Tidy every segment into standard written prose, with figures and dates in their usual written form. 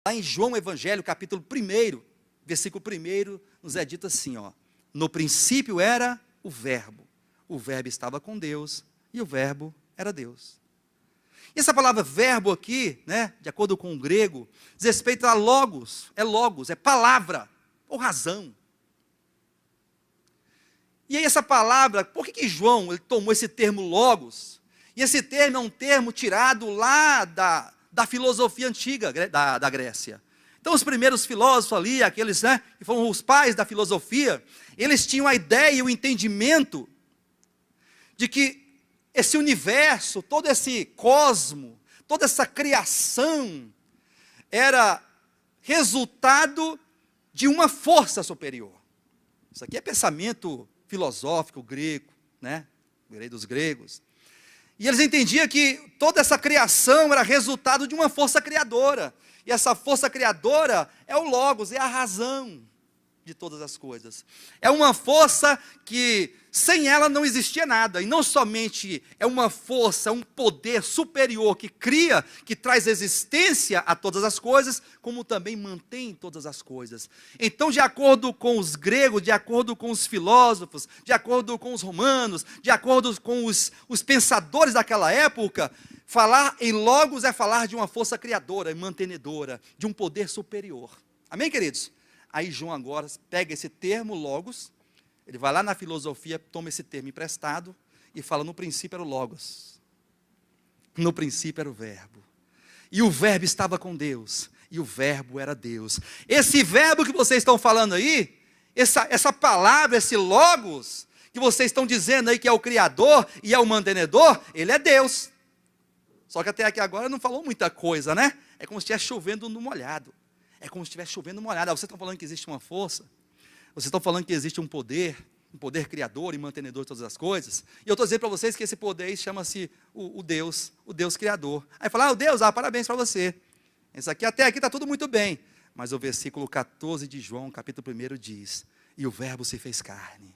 Lá em João Evangelho, capítulo 1, versículo 1, nos é dito assim, ó: no princípio era o verbo estava com Deus, e o verbo era Deus. E essa palavra verbo aqui, né, de acordo com o grego, diz respeito a logos, é palavra, ou razão. E aí essa palavra, por que João ele tomou esse termo logos? E esse termo é um termo tirado lá da filosofia antiga da Grécia. Então os primeiros filósofos ali, aqueles, né, que foram os pais da filosofia, eles tinham a ideia e o entendimento de que esse universo, todo esse cosmo, toda essa criação, era resultado de uma força superior. Isso aqui é pensamento filosófico grego, né, dos gregos. E eles entendiam que toda essa criação era resultado de uma força criadora. E essa força criadora é o Logos, é a razão de todas as coisas. É uma força que sem ela não existia nada. E não somente é uma força, um poder superior que cria, que traz existência a todas as coisas, como também mantém todas as coisas. Então, de acordo com os gregos, de acordo com os filósofos, de acordo com os romanos, de acordo com os pensadores daquela época, falar em Logos é falar de uma força criadora e mantenedora, de um poder superior. Amém, queridos? Aí João agora pega esse termo Logos, ele vai lá na filosofia, toma esse termo emprestado e fala: no princípio era o Logos, no princípio era o verbo, e o verbo estava com Deus, e o verbo era Deus. Esse verbo que vocês estão falando aí, essa palavra, esse Logos, que vocês estão dizendo aí que é o Criador e é o mantenedor, ele é Deus. Só que até aqui agora não falou muita coisa, né? É como se estivesse chovendo no molhado. É como se estivesse chovendo uma olhada. Vocês estão falando que existe uma força, vocês estão falando que existe um poder criador e mantenedor de todas as coisas, e eu estou dizendo para vocês que esse poder chama-se o Deus criador. Aí fala: o Deus, parabéns para você. Isso aqui, até aqui está tudo muito bem. Mas o versículo 14 de João, capítulo 1, diz: e o verbo se fez carne.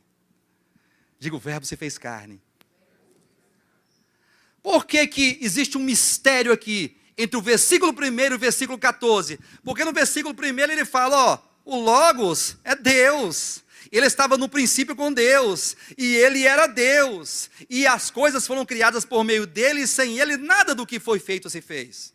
Diga: o verbo se fez carne. Por que existe um mistério aqui entre o versículo 1 e o versículo 14, porque no versículo 1 ele fala, o Logos é Deus, ele estava no princípio com Deus, e ele era Deus, e as coisas foram criadas por meio dele, e sem ele nada do que foi feito se fez.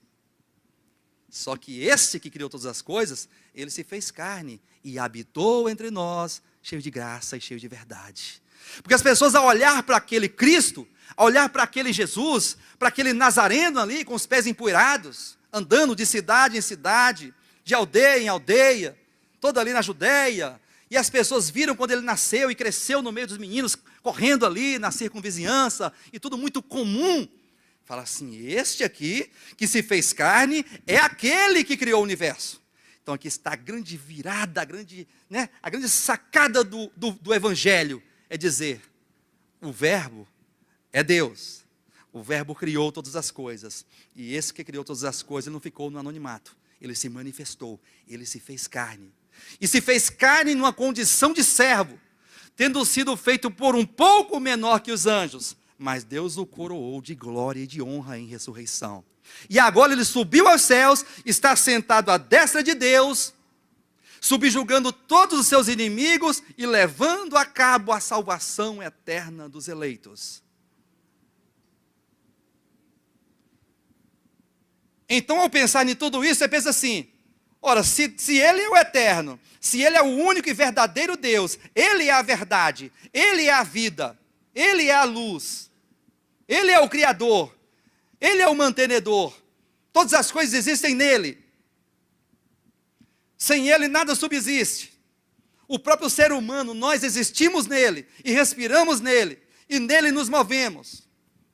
Só que esse que criou todas as coisas, ele se fez carne, e habitou entre nós, cheio de graça e cheio de verdade. Porque as pessoas, ao olhar para aquele Cristo, ao olhar para aquele Jesus, para aquele Nazareno ali, com os pés empoeirados, andando de cidade em cidade, de aldeia em aldeia, toda ali na Judeia, e as pessoas viram quando ele nasceu e cresceu no meio dos meninos, correndo ali na circunvizinhança, e tudo muito comum. Fala assim: este aqui, que se fez carne, é aquele que criou o universo. Então aqui está a grande virada, a grande sacada do Evangelho, é dizer: o verbo é Deus, o verbo criou todas as coisas, e esse que criou todas as coisas não ficou no anonimato, ele se manifestou, ele se fez carne, e se fez carne numa condição de servo, tendo sido feito por um pouco menor que os anjos, mas Deus o coroou de glória e de honra em ressurreição, e agora ele subiu aos céus, está sentado à destra de Deus, subjugando todos os seus inimigos e levando a cabo a salvação eterna dos eleitos. Então, ao pensar em tudo isso, você pensa assim: ora, se ele é o eterno, se ele é o único e verdadeiro Deus, ele é a verdade, ele é a vida, ele é a luz, ele é o Criador, ele é o mantenedor, todas as coisas existem nele, sem ele nada subsiste. O próprio ser humano, nós existimos nele, e respiramos nele, e nele nos movemos.